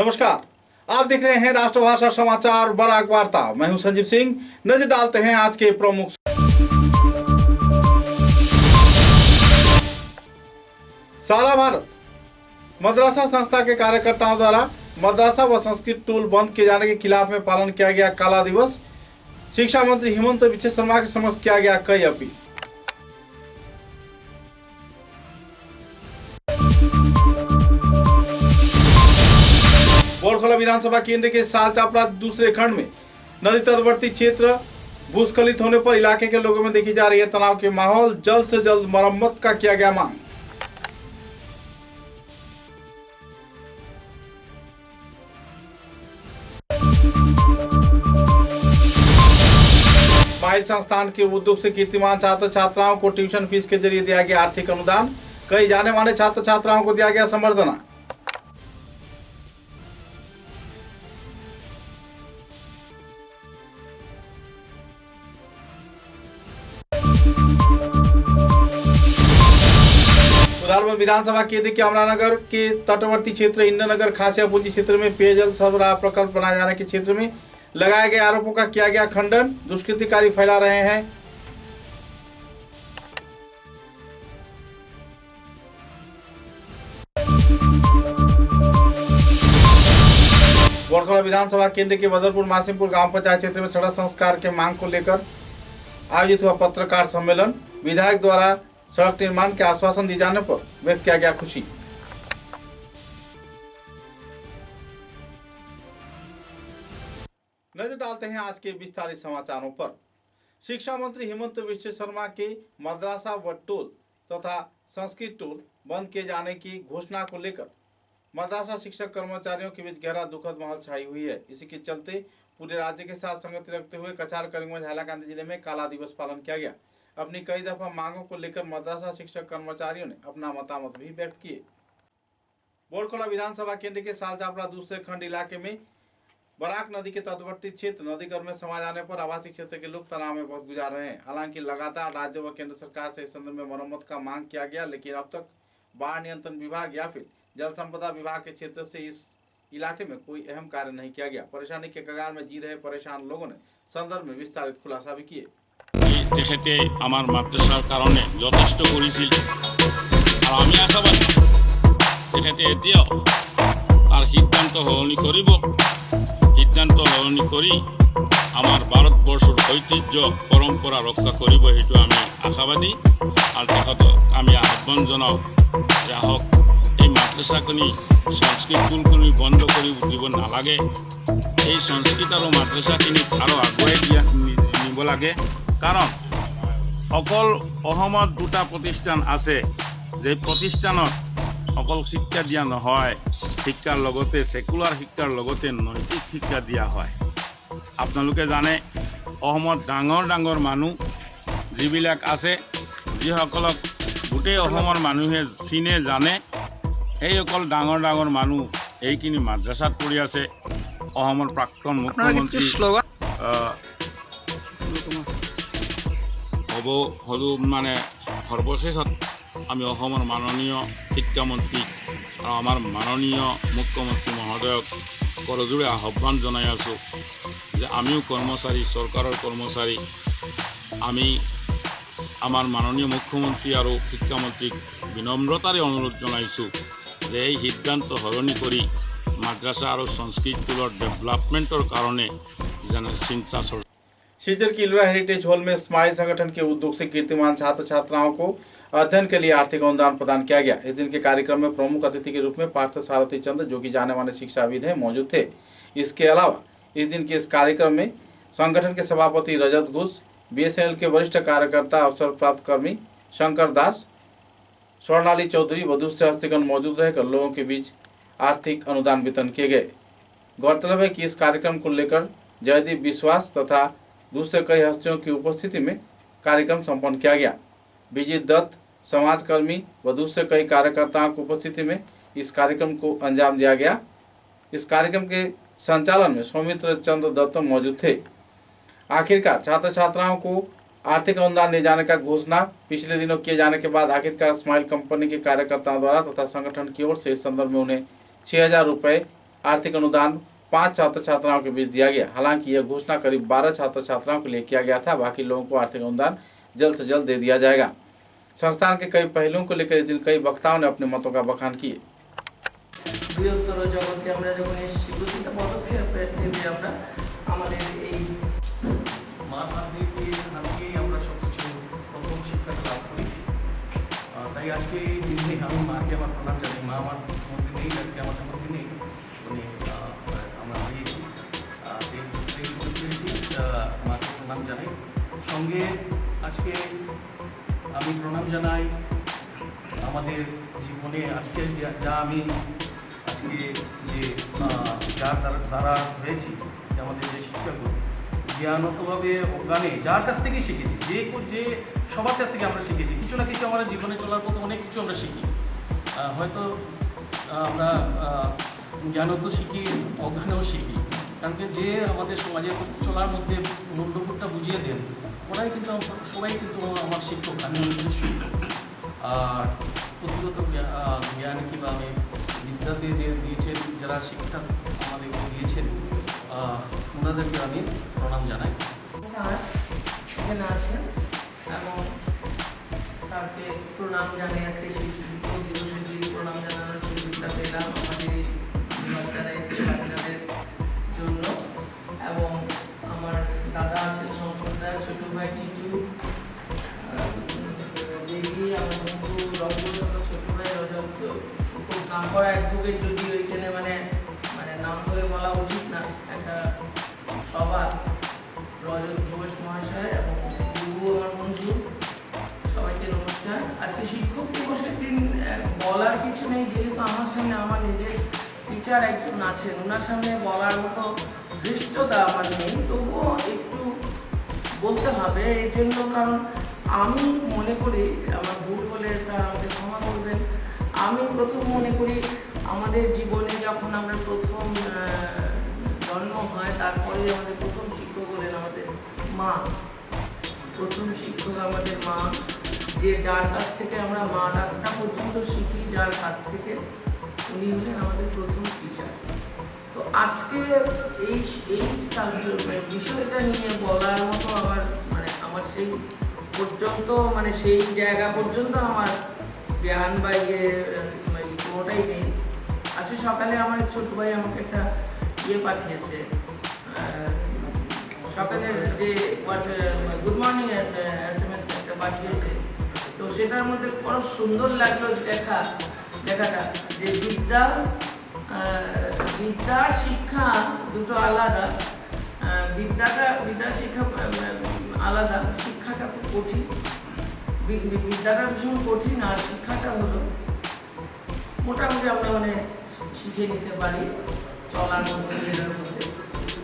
नमस्कार, आप देख रहे हैं राष्ट्रभाषा समाचार बराक वार्ता। मैं हूं संजीव सिंह। नजर डालते हैं आज के प्रमुख। सारा भारत मदरसा संस्था के कार्यकर्ताओं द्वारा मदरसा व संस्कृत टूल बंद किए जाने के खिलाफ में पालन किया गया काला दिवस। शिक्षा मंत्री हिमंत बिश्व शर्मा के समक्ष किया गया कई अपील। बोरखोला विधानसभा केंद्र के सालचापड़ा दूसरे खंड में नदी तटवर्ती क्षेत्र भूस्खलित होने पर इलाके के लोगों में देखी जा रही है तनाव के माहौल। जल्द से जल्द मरम्मत का किया गया मांग। स्माइल संस्थान के उद्योग से कीर्तिमान छात्र छात्राओं को ट्यूशन फीस के जरिए दिया गया आर्थिक अनुदान। कई जाने माने छात्र छात्राओं को दिया गया संबर्धना। उदालपुर विधानसभा केंद्र के अमरानगर के तटवर्ती क्षेत्र इंद्रनगर खासियापुंजी क्षेत्र में पेयजल सरबराह प्रकल्प बनाए जाने के क्षेत्र में लगाए गए आरोपों का किया गया खंडन। दुष्कृतिकारी फैला रहे हैं बोरखोला विधानसभा केंद्र के बदरपुर मासिमपुर ग्राम पंचायत क्षेत्र में सड़क संस्कार के मांग को लेकर आयोजित हुआ पत्रकार सम्मेलन। विधायक द्वारा सड़क निर्माण के आश्वासन दिए जाने पर व्यक्त किया गया खुशी। नजर डालते हैं आज के विस्तारित समाचारों पर। शिक्षा मंत्री हिमंत बिश्व शर्मा के मदरसा व टोल तथा संस्कृत टोल बंद किए जाने की घोषणा को लेकर मदरसा शिक्षक कर्मचारियों के बीच गहरा दुखद माहौल छाई हुई है। इसी के चलते पूरे राज्य के साथ संगति रखते हुए कछार करीमगंज हैलाकांदी जिले में काला दिवस पालन किया गया। अपनी कई दफा मांगों को लेकर मदरसा शिक्षक कर्मचारियों ने अपना मतामत भी व्यक्त किए। बोरखोला विधानसभा केंद्र के सालचापड़ा दूसरे खंड इलाके में बराक नदी के तटवर्ती क्षेत्र नदीगर में समा जाने पर आवासीय क्षेत्र के लोग तनाव में बहुत गुजार रहे हैं। हालांकि लगातार राज्य व केंद्र सरकार से इस संदर्भ में मरम्मत का मांग किया गया, लेकिन अब तक बाढ़ नियंत्रण विभाग या फिर जल संपदा विभाग के क्षेत्र से इस इलाके में कोई अहम कार्य नहीं किया गया। परेशानी के कगार में जी रहे परेशान लोगों ने संदर्भ में विस्तारित खुलासा भी किए। তেখেতে আমার মাদ্রাসার কারণে যথেষ্ট করেছিল আর আমি আশাবাদী তেখেতে এতিয়াও তার সিদ্ধান্ত সলনি কৰিব। সিদ্ধান্ত সলনি কৰি আমাৰ ভাৰতবৰ্ষৰ ঐতিহ্য পৰম্পৰা ৰক্ষা কৰিব, সেইটো আমি আশাবাদী। আৰু তেখেতক আমি আহ্বান জনাওঁ যে আহক এই মাদ্রাসাখিনি সংস্কৃত স্কুলখিনি বন্ধ কৰি দিব নালাগে। এই সংস্কৃত আৰু মাদ্রাসাখিনি আৰু আগুৱাই নিব লাগে। কাৰণ অকল অসমত দুটা প্ৰতিষ্ঠান আছে, যে প্ৰতিষ্ঠানত অকল শিক্ষা দিয়া নহয়, শিক্ষাৰ লগতে সেকুলাৰ শিক্ষাৰ লগতে নৈতিক শিক্ষা দিয়া হয়। আপোনালোকে জানে অসমত ডাঙৰ ডাঙৰ মানুহ যিবিলাক আছে, যিসকলক গোটেই অসমৰ মানুহে চিনে জানে, সেইসকল ডাঙৰ ডাঙৰ মানুহ এইখিনি মাদ্ৰাসাত পঢ়ি আছে। অসমৰ প্ৰাক্তন মুখ্যমন্ত্ৰী হলো মানে সর্বশেষত আমি অসমৰ মাননীয় শিক্ষামন্ত্ৰী আৰু আমাৰ মাননীয় মুখ্যমন্ত্ৰী মহোদয়ক কৰজোৰে আহ্বান জনাই আছোঁ যে আমিও কৰ্মচাৰী, চৰকাৰৰ কৰ্মচাৰী, আমি আমাৰ মাননীয় মুখ্যমন্ত্ৰী আৰু শিক্ষামন্ত্ৰীক বিনম্ৰতাৰে অনুৰোধ জনাইছোঁ যে এই সিদ্ধান্ত সলনি কৰি মাদ্ৰাসা আৰু সংস্কৃত স্কুলৰ ডেভেলপমেণ্টৰ কাৰণে যেন চিন্তা চৰ্চা। शिलचर की इलरा हेरिटेज हॉल में स्माइल संगठन के उद्योग से कीर्तिमान छात्र छात्राओं को अध्ययन के लिए आर्थिक अनुदान प्रदान किया गया। इस दिन के कार्यक्रम में प्रमुख अतिथि के रूप में पार्थ सारथी चंद, जो कि जाने माने शिक्षाविद हैं, मौजूद थे। इसके अलावा इस दिन के इस कार्यक्रम में संगठन के सभापति रजत घोष, BSNL के वरिष्ठ कार्यकर्ता, अवसर प्राप्त कर्मी शंकर दास, स्वर्णाली चौधरी व दूसरे हस्तिगण मौजूद रहकर लोगों के बीच आर्थिक अनुदान वितरण किए गए। गौरतलब है कि इस कार्यक्रम को लेकर जयदीप विश्वास तथा दूसरे कई हस्तियों की उपस्थिति में कार्यक्रम संपन्न किया गया। विजित दत्त, समाजकर्मी व दूसरे कई कार्यकर्ताओं की उपस्थिति में इस कार्यक्रम को अंजाम दिया गया। इस कार्यक्रम के संचालन में सौमित्र चंद्र दत्त मौजूद थे। आखिरकार छात्र छात्राओं को आर्थिक अनुदान दिए जाने का घोषणा पिछले दिनों किए जाने के बाद आखिरकार स्माइल कंपनी के कार्यकर्ताओं द्वारा तथा संगठन की ओर से इस संदर्भ में उन्हें 6,000 रुपये आर्थिक अनुदान 5 छात्र छात्राओं के बीच दिया गया। हालांकि यह घोषणा करीब 12 छात्र छात्राओं के लिए किया गया था। बाकी लोगों को आर्थिक अनुदान जल्द से जल्द दे दिया जाएगा। संस्थान के कई पहलुओं को लेकर इस दिन कई वक्ताओं ने अपने मतों का बखान किए। বৃহত্তর জগতে আমরা যখন এসেছি প্রতিটা পদক্ষেপ ভেবে আমরা আমাদের এই মার হাত দিয়ে আমরা সব কিছু প্রথম শিক্ষাটা লাভ করি। তাই আজকে এই দিনে আমি মাকে আমার প্রণাম জানাই। মা আমার মধ্যে নেই, আজকে আমাদের মধ্যে নেই, উনি আমরা হারিয়েছি। এই পরিস্থিতি মাকে প্রণাম জানাই। সঙ্গে আজকে আমি প্রণাম জানাই আমাদের জীবনে আজকে যা আমি আজকে যে যার দ্বারা হয়েছি, আমাদের যে শিক্ষাগুলো জ্ঞানতভাবে অজ্ঞানে যার কাছ থেকেই শিখেছি, যে সবার কাছ থেকে আমরা শিখেছি কিছু না কিছু। আমরা জীবনে চলার পথে অনেক কিছু আমরা শিখি। হয়তো আমরা জ্ঞানত শিখি, অজ্ঞানেও শিখি। কারণ কি যে আমাদের সমাজের চলার মধ্যে মূল্যবোধটা বুঝিয়ে দেন, ওরাই কিন্তু সবাই কিন্তু আমার শিক্ষক, আমি ওদের শিক্ষক। আর পুঁথিগত জ্ঞান কিংবা আমি বিদ্যাতে যে দিয়েছেন, যারা শিক্ষা আমাদেরকে দিয়েছেন, ওনাদেরকে আমি প্রণাম জানাই। স্যার এখানে আছেন এবং স্যারকে প্রণাম জানাই। আজকে শিশু দিবসের দিন প্রণাম জানানোর সুযোগটা পেলাম আমাদের এই বাচ্চারা এসছে বাচ্চাদের জন্য। এবং আমার দাদা আছেন শঙ্করদা, ছোটো ভাই টিটু, দেবী, আমার বন্ধু রঙ্গল, ছোটো ভাই রজত, খুব নাম করা অ্যাডভোকেট, যদি ওইখানে মানে নাম করে বলা উচিত না, একটা সভা, রজত ঘোষ মহাশয় এবং গুরু আমার বন্ধু, সবাইকে নমস্কার। আজকে শিক্ষক দিবসের দিন বলার কিছু নেই, যেহেতু আমার সামনে আমার নিজের টিচার একজন আছেন, ওনার সামনে বলার মতো ধৃষ্টতা আমার নেই, তবুও একটু বলতে হবে এই জন্য। কারণ আমি মনে করি, আমার ভুল হলে স্যার আমাকে ক্ষমা করবেন, আমি প্রথম মনে করি আমাদের জীবনে যখন আমরা প্রথম জন্ম হয়, তারপরে আমাদের প্রথম শিক্ষক হলেন আমাদের মা। প্রথম শিক্ষক আমাদের মা, যে যার কাছ থেকে আমরা মা ডাকটা পর্যন্ত শিখি, যার কাছ থেকে, উনি হলেন আমাদের প্রথম টিচার। তো আজকে এই বিষয়টা নিয়ে বলার মতো আমার সেই পর্যন্ত সেই জায়গা পর্যন্ত আমার জ্ঞান বা কোনোটাই নেই। আজকে সকালে আমার ছোটো ভাই আমাকে একটা পাঠিয়েছে, সকালে যে গুড মর্নিং SMS একটা পাঠিয়েছে। তো সেটার মধ্যে বড় সুন্দর লাগলো লেখাটা, যে বিদ্যা শিক্ষা দুটো আলাদা। বিদ্যা শিক্ষা আলাদা, শিক্ষাটা খুব কঠিন। বিদ্যাটা ভীষণ কঠিন, আর শিক্ষাটা হলো মোটামুটি আমরা শিখে নিতে পারি চলার মধ্যে, জেলার মধ্যে।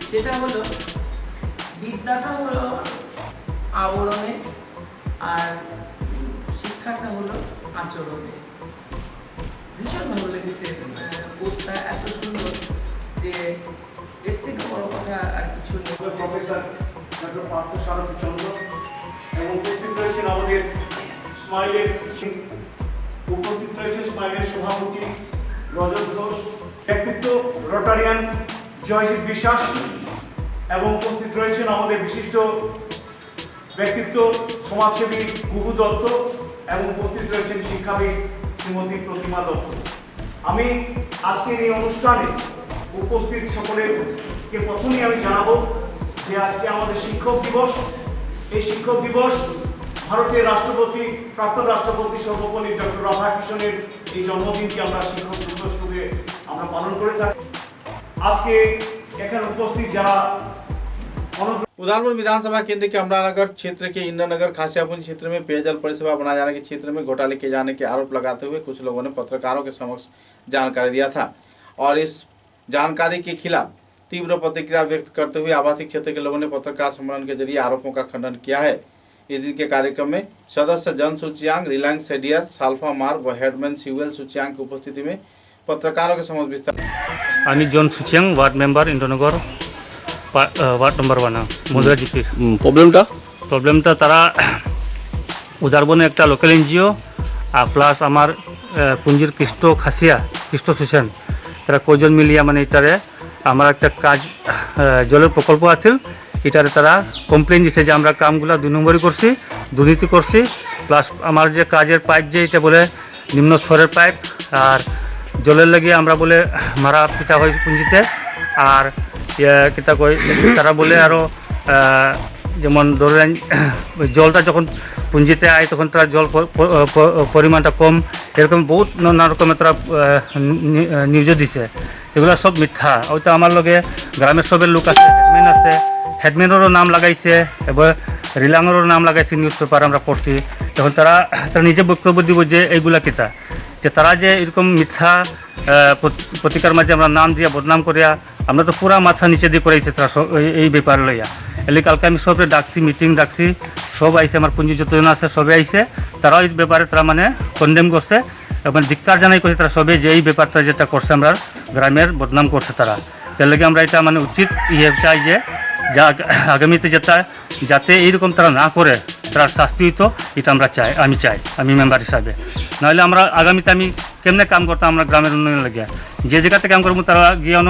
সেটা হলো বিদ্যাটা হলো আবরণে, আর শিক্ষাটা হলো আচরণে। ভীষণ ভালো লেগেছে বোধটা, এত সুন্দর যে এর থেকে বড় কথা আর কিছু নেই। প্রফেসর ডক্টর পার্থ সারথী চন্দ্র এবং উপস্থিত রয়েছেন আমাদের স্মাইলের সভাপতি রজত ঘোষ, ব্যক্তিত্ব রোটারিয়ান জয়জিৎ বিশ্বাস, এবং উপস্থিত রয়েছেন আমাদের বিশিষ্ট ব্যক্তিত্ব সমাজসেবী গুগু দত্ত, এবং উপস্থিত রয়েছেন শিক্ষাবিদ শ্রীমতী প্রতিমা দত্ত। আমি আজকের এই অনুষ্ঠানে উপস্থিত সকলকে প্রথমেই আমি জানাবো যে আজকে আমাদের শিক্ষক দিবস। এই শিক্ষক দিবস ভারতের রাষ্ট্রপতি, প্রাক্তন রাষ্ট্রপতি সর্বপল্লী ডক্টর রাধাকৃষ্ণনের এই জন্মদিনকে আমরা শিক্ষক দিবস রূপে আমরা পালন করে থাকি। আজকে এখানে উপস্থিত যারা उदालपुर विधानसभा केंद्र के अमरानगर क्षेत्र के इंद्रनगर खासियापुंज क्षेत्र में पेयजल परिसेवा बनाए जाने के क्षेत्र में घोटाले किए जाने के आरोप लगाते हुए कुछ लोगों ने पत्रकारों के समक्ष जानकारी दिया था और इस जानकारी के खिलाफ तीव्र प्रतिक्रिया व्यक्त करते हुए आवासीय क्षेत्र के लोगों ने पत्रकार सम्मेलन के जरिए आरोपों का खंडन किया है। इस दिन के कार्यक्रम में सदस्य जन सूच्यांक, रिलायंस सेडियर, साल्फा मार्ग व हेडमैन सिवेल सूच्यांक की उपस्थिति में पत्रकारों के समक्ष विस्तार। আমি John Suchiang, ward member Indranagar, ward number 1 Madhura জিপির। প্রবলেমটা তারা উদারবনে একটা লোকাল এনজিও আর প্লাস আমার পুঞ্জির কৃষ্ণ সোশ্যাল তারা কজন মিলিয়া মানে এটারে আমার একটা কাজ জলের প্রকল্প আছে এটারে তারা কমপ্লেন দিচ্ছে যে আমরা কামগুলো 2 নম্বরই করছি, দুর্নীতি করছি, প্লাস আমার যে কাজের পাইপ যে এটা বলে নিম্ন স্তরের পাইপ, আর জলের লাগিয়ে আমরা বলে মারা পিটা হয় পুঁজিতে, আর কিতা কই তারা বলে আরও যেমন ধরেন জলটা যখন পুঁজিতে আয় তখন তারা জল পরিমাণটা কম, এরকম বহুত নানা রকমের তারা নিউজও দিছে, এগুলো সব মিথ্যা। ওইটা আমার লগে গ্রামের সবের লোক আছে, হেডম্যান আছে, হেডম্যানেরও নাম লাগাইছে এবং রিলাঙেরও নাম লাগাইছে, নিউজ পেপার আমরা পড়ছি। তখন তারা নিজে বক্তব্য দিব যে এইগুলা কিতা, যে তারা যে এরকম মিথ্যা পত্রিকার মাঝে আমরা নাম দিয়া বদনাম করিয়া আমরা তো পুরা মাথা নিচে দিয়ে করাইছে তারা এই ব্যাপার লইয়া। এলে কালকে আমি সবে ডাকছি, মিটিং ডাকছি, সব আইসে, আমার পুঁজি যতজন আছে সবে আইসে, তারাও এই ব্যাপারে তারা মানে কন্ডেম করছে এবং ধিক্কার জানাই করছে তারা সবে যে এই ব্যাপারটা যেটা করছে আমরা গ্রামের বদনাম করছে তারা। তার লাগে আমরা এটা মানে উচিত চাই যে যা আগামীতে যাতে এইরকম তারা না করে তারা শাস্তি হইতো, এটা আমরা চাই, আমি মেম্বার হিসাবে। নাহলে আমরা আগামীতে আমি কেমনে কাম করতাম আমরা গ্রামের উন্নয়নের লাগে, যে জায়গাতে কাম করবো তারা গিয়েও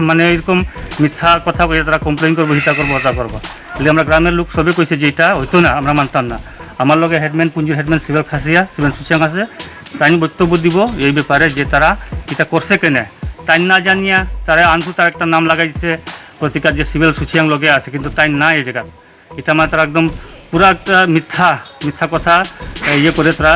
মানে এরকম মিথ্যা কথা কইয়া তারা কমপ্লেন করবো, হিতা করবো, ওটা করবো। তাহলে আমরা গ্রামের লোক সবে কইছে যে এটা হইতো না, আমরা মানতাম না। আমার লগে হেডম্যান পুঞ্জির হেডম্যান সিভিল সুচিয়াং আছে, তাই বক্তব্য দিব এই ব্যাপারে যে তারা এটা করছে কেনে, তাই না জানিয়া তারা আনছু তার একটা নাম লাগাইছে পত্রিকার যে সিভিল সুচিয়াং লগে আছে, কিন্তু তাই না এই জায়গা। এটা মানে তারা একদম পুরা একটা মিথ্যা কথা করে তারা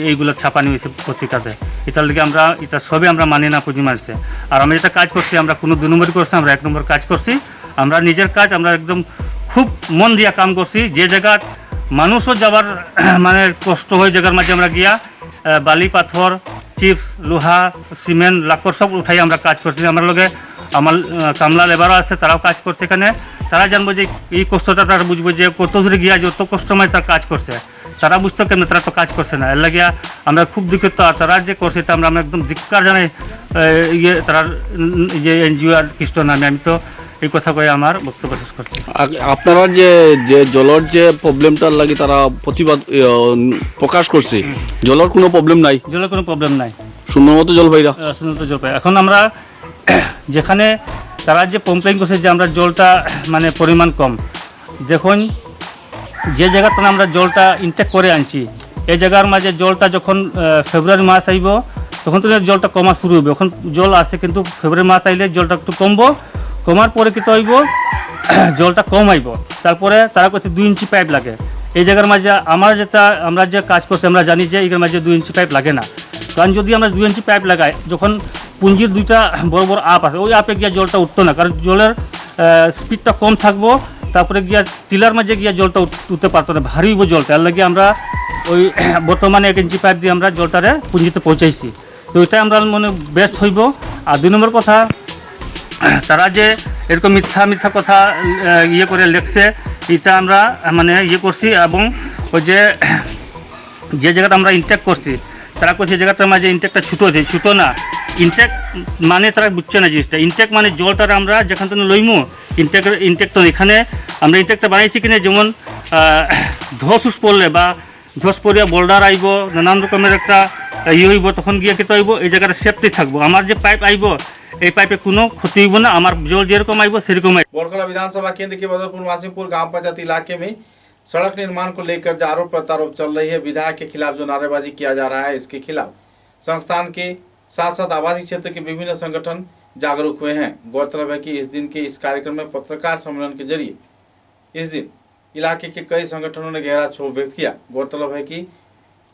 এইগুলো ছাপানি হয়েছে পত্রিকাতে। এটার লিগে আমরা এটা সবই আমরা মানি না পুঁজি মানছে। আর আমরা যেটা কাজ করছি আমরা কোনো 2 নম্বরই করছি, আমরা 1 নম্বর কাজ করছি। আমরা নিজের কাজ আমরা একদম খুব মন দিয়া কাম করছি। যে জায়গা মানুষও যাবার মানে কষ্ট হয় জায়গার মাঝে আমরা গিয়া বালি পাথর চিপস লোহা সিমেন্ট লাকড় সব উঠাই আমরা কাজ করছি। আমার লগে আমার কামলা লেবারও আছে, তারাও কাজ করছে এখানে। তারা জানবো যে এই কষ্টটা তারা বুঝবো যে কত দূরে গিয়া যত কষ্টময় তার কাজ করছে, তারা বুঝতো কেন তারা তো কাজ করছে না। এর লাগিয়া আমরা খুব দুঃখিত। তারা যে করছে এটা আমরা একদম ধিক্কার জানাই তারা যে এনজিও আর খ্রিস্ট নামে। আমি তো এই কথা কয়ে আমার বক্তব্য শেষ করছি। আপনারা যে জলের যে প্রবলেমটার লাগি তারা প্রতিবাদ প্রকাশ করছে, জলের কোনো প্রবলেম নাই? জলের কোনো প্রবলেম নাই, সুন্দর মতো জল পাইরা, সুন্দর মতো জল পাই। এখন আমরা যেখানে তারা যে কমপ্লেন করছে যে আমরা জলটা মানে পরিমাণ কম, যখন যে জায়গাতে আমরা জলটা ইনটেক করে আনছি এই জায়গার মাঝে জলটা যখন ফেব্রুয়ারি মাস আইব তখন তো জলটা কমা শুরু হবে। এখন জল আসে কিন্তু ফেব্রুয়ারি মাস আইলে জলটা একটু কমার পরে কী হইব, জলটা কম আইব। তারপরে তারা করছে 2 ইঞ্চি পাইপ লাগে এই জায়গার মাঝে। আমরা যে কাজ করছি আমরা জানি যে এর মাঝে 2 ইঞ্চি পাইপ লাগে না, কারণ যদি আমরা 2 ইঞ্চি পাইপ লাগাই যখন পুঞ্জির 2টা বড় বড় আপ আছে ওই আপে গিয়া জলটা উঠতো না, কারণ জলের স্পিডটা কম থাকবো। তারপরে গিয়া টিলার মাঝে গিয়া জলটা উঠতে পারতো না, ভারী হইব জলটা। এর লাগে আমরা ওই বর্তমানে 1 ইঞ্চি পাইপ দিয়ে আমরা জলটারে পুঞ্জিতে পৌঁছাইছি। তো ওইটাই আমরা মনে বেস্ট হইব। আর 2 নম্বর কথা, তারা যে এরকম মিথ্যা কথা করে লেখছে এটা আমরা মানে করছি। এবং ওই যে জায়গাটা আমরা ইনটেক করছি তারা করছে জায়গাটার মাঝে ইনটেকটা ছুটো না। ইনটেক মানে তারা বুঝছে না জিনিসটা। ইনটেক মানে জলটার আমরা যেখান থেকে লইমু ইনটেক তো এখানে আমরা ইনটেকটা বানাইছি কিনা, যেমন ধস পড়লে বা ধস পড়িয়া বোল্ডার আইব, নানান রকমের একটা হইব, তখন গিয়ে কেটে হইব এই জায়গাটা সেফটি থাকবো। আমার যে পাইপ আইব এই পাইপে কোনো ক্ষতি হইব না, আমার জল যেরকम आइब सेरकम आइब। बोरकला विधानसभा केंद्र के बदरपुर मासिमपुर ग्राम पंचायत इलाके में सड़क निर्माण को लेकर जो आरोप प्रत्यारोप चल रही है, विधायक के खिलाफ जो नारेबाजी किया जा रहा है, इसके खिलाफ संस्थान के साथ साथ आवासीय क्षेत्र के विभिन्न संगठन जागरूक हुए हैं। गौरतलब है कि इस दिन के इस कार्यक्रम में पत्रकार सम्मेलन के जरिए इस दिन इलाके के कई संगठनों ने गहरा क्षोभ व्यक्त किया। गौरतलब है कि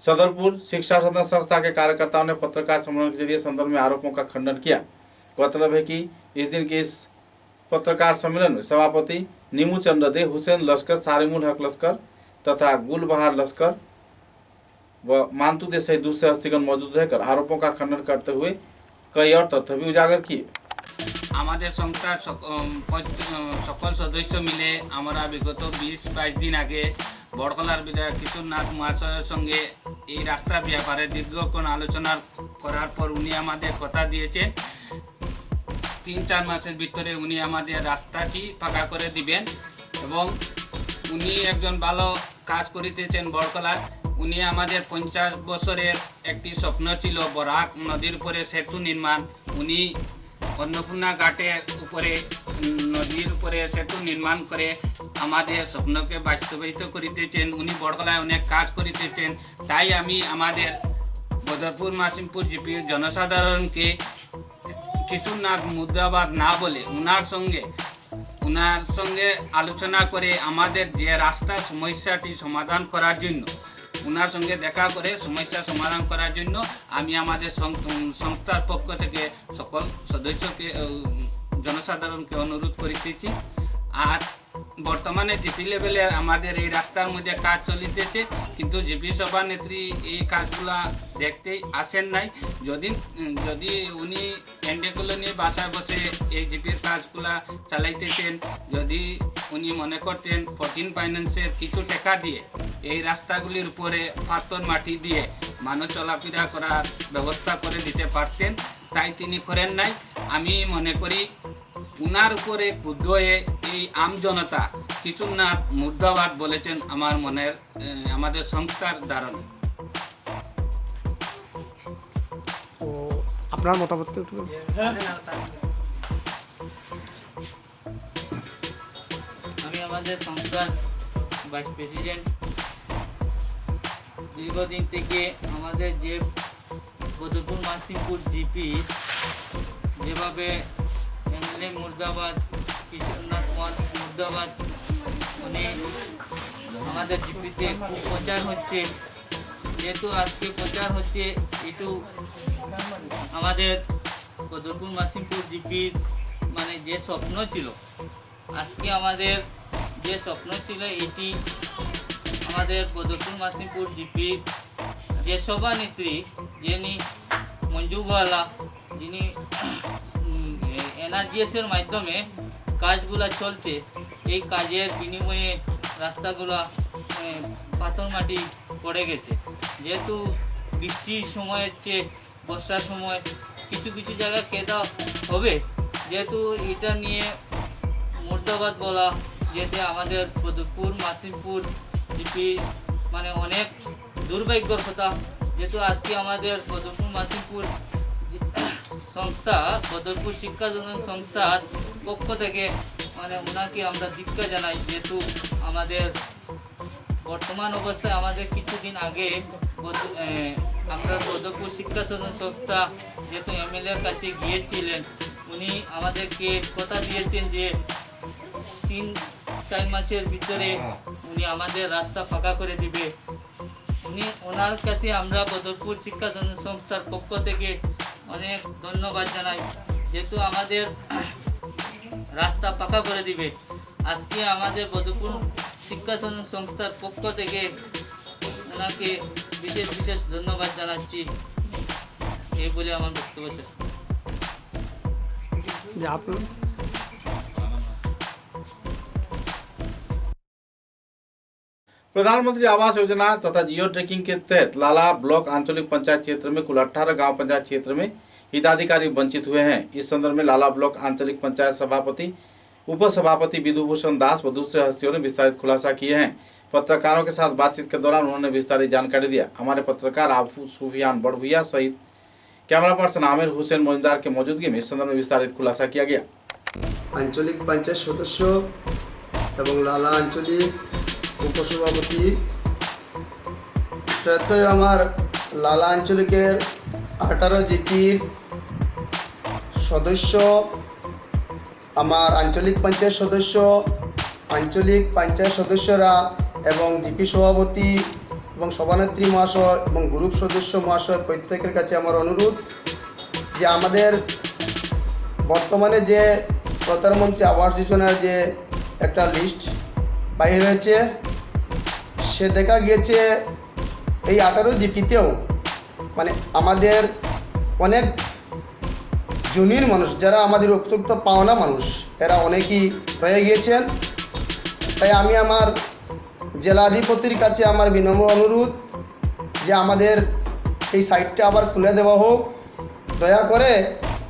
सदरपुर शिक्षा सदन संस्था के कार्यकर्ताओं ने पत्रकार सम्मेलन के जरिए संदर्भ में आरोपों का खंडन किया। गौरतलब है कि इस दिन के इस पत्रकार सम्मेलन में सभापति नीमू चंद्र दे, हुसैन लश्कर, सारिमुल हक लश्कर तथा गुलबहार लश्कर व मानतू दे सहित दूसरे हस्तीगण मौजूद रहकर आरोपों का खंडन करते हुए कई और तथ्य भी उजागर किए। আমাদের সংস্থার সকল সদস্য মিলে আমরা বিগত 20-22 দিন আগে বড়কলার বিধায়ক কিশোরনাথ মহাশয়ের সঙ্গে এই রাস্তার ব্যাপারে দীর্ঘক্ষণ আলোচনা করার পর উনি আমাদের কথা দিয়েছেন 3-4 মাসের ভিতরে উনি আমাদের রাস্তাটি ফাঁকা করে দিবেন। এবং উনি একজন ভালো কাজ করিতেছেন বড়কলার। উনি আমাদের 50 বছরের একটি স্বপ্ন ছিল বরাক নদীর উপরে সেতু নির্মাণ। উনি অন্নপূর্ণা ঘাটের উপরে নদীর উপরে সেতু নির্মাণ করে আমাদের স্বপ্নকে বাস্তবায়িত করিতেছেন। উনি বড়গলায় অনেক কাজ করিতেছেন। তাই আমি আমাদের বদরপুর মাসিমপুর জিপির জনসাধারণকে কিশোরনাথ মুর্দাবাদ না বলে ওনার সঙ্গে আলোচনা করে আমাদের যে রাস্তা সমস্যাটি সমাধান করার জন্য ওনার সঙ্গে দেখা করে সমস্যা সমাধান করার জন্য আমি আমাদের সংস্থার পক্ষ থেকে সকল সদস্যকে জনসাধারণকে অনুরোধ করিতেছি। আর বর্তমানে জিপি লেভেলে আমাদের এই রাস্তার মধ্যে কাজ চলিতেছে, কিন্তু জিপি সভানেত্রী এই কাজগুলা দেখতে আসেন নাই। যদি উনি এনডে কলোনি বাসায় বসে এই জিপির কাজগুলা চালাইতেছেন, যদি উনি মনে করতেন 14 ফাইন্যান্সের কিছু টাকা দিয়ে এই রাস্তাগুলির উপরে পাথর মাটি দিয়ে মানুষ চলাফেরা করার ব্যবস্থা করে দিতে পারতেন, তাই তিনি করেন নাই। আমি মনে করি উনার উপরে ক্ষুব্ধ হয়ে এই আমজনতা কিশোরনাথ মুর্দাবাদ বলেছেন আমাদের সংস্থার ধারণা। তো আপনার মতামত একটু আমি আমাদের সংস্থার ভাইস প্রেসিডেন্ট। দীর্ঘদিন থেকে আমাদের যে বদরপুর মাসিমপুর জিপি যেভাবে এমএলএ মুর্দাবাদ কিশোরনাথ মুর্দাবাদ উনি আমাদের জিপিতে খুব প্রচার হচ্ছে, যেহেতু আজকে প্রচার হচ্ছে একটু আমাদের বদরপুর মাসিমপুর জিপির মানে যে স্বপ্ন ছিল, আজকে আমাদের যে স্বপ্ন ছিল এটি আমাদের বদরপুর মাসিমপুর জিপির যে সভানেত্রী যিনি মঞ্জু গোয়ালা, যিনি এনআরজিএসের মাধ্যমে কাজগুলা চলছে, এই কাজের বিনিময়ে রাস্তাগুলা পাথর মাটি পড়ে গেছে। যেহেতু বৃষ্টির সময়ের চেয়ে বর্ষার সময় কিছু কিছু জায়গায় কেদা হবে, যেহেতু এটা নিয়ে মুর্দাবাদ বলা যেতে আমাদের বদরপুর মাসিমপুর জিপি মানে অনেক দুর্ভাগ্যর কথা। যেহেতু আজকে আমাদের বদরপুর মাসিমপুর সংস্থা বদরপুর শিক্ষা সংস্থার পক্ষ থেকে মানে ওনাকে আমরা ধিক্কার জানাই। যেহেতু আমাদের বর্তমান অবস্থায় আমাদের কিছুদিন আগে আমরা বদরপুর শিক্ষা সংস্থা যেহেতু এমএলএর কাছে গিয়েছিলেন, উনি আমাদেরকে কথা দিয়েছেন যে 3-4 মাসের ভিতরে উনি আমাদের রাস্তা ফাঁকা করে দিবে। ওনার কাছে আমরা বদরপুর শিক্ষা সংস্থার পক্ষ থেকে অনেক ধন্যবাদ জানাই, যেহেতু আমাদের রাস্তা পাকা করে দিবে। আজকে আমাদের বদরপুর শিক্ষা সংস্থার পক্ষ থেকে ওনাকে বিশেষ বিশেষ ধন্যবাদ জানাচ্ছি। এই বলে আমার বক্তব্য শেষ। प्रधानमंत्री आवास योजना तथा जियो ट्रैकिंग के तहत लाला ब्लॉक आंचलिक पंचायत क्षेत्र में कुल 18 गांव पंचायत क्षेत्र में हिताधिकारी वंचित हुए हैं। इस संदर्भ में लाला ब्लॉक आंचलिक पंचायत सभापति, उप सभापति विधुभूषण दास व दूसरे हस्तियों ने विस्तारित खुलासा किए हैं। पत्रकारों के साथ बातचीत के दौरान उन्होंने विस्तारित जानकारी दिया। हमारे पत्रकार आफू सुफियान बड़भुइया सहित कैमरा पर्सन आमिर हुसैन मोजदार के मौजूदगी में इस संदर्भ में विस्तारित खुलासा किया गया। आंचलिक पंचायत सदस्य এবং লালা আঞ্চলিক উপসভাপতি শ্রদ্ধেয় আমার লালা আঞ্চলিকের 18 জিপির সদস্য, আমার আঞ্চলিক পঞ্চায়েত সদস্য, আঞ্চলিক পঞ্চায়েত সদস্যরা এবং জিপি সভাপতি এবং সভানেত্রী মহাশয় এবং গ্রুপ সদস্য মহাশয় প্রত্যেকের কাছে আমার অনুরোধ যে আমাদের বর্তমানে যে প্রধানমন্ত্রী আবাস যোজনার যে একটা লিস্ট বাইরে হয়েছে, সে দেখা গিয়েছে এই 18 জিপিতেও মানে আমাদের অনেক জমির মানুষ যারা আমাদের উপযুক্ত পাওনা মানুষ এরা অনেকেই রয়ে গিয়েছেন। তাই আমি আমার জেলাধিপতির কাছে আমার বিনম্র অনুরোধ যে আমাদের এই সাইটটা আবার খুলে দেওয়া হোক। দয়া করে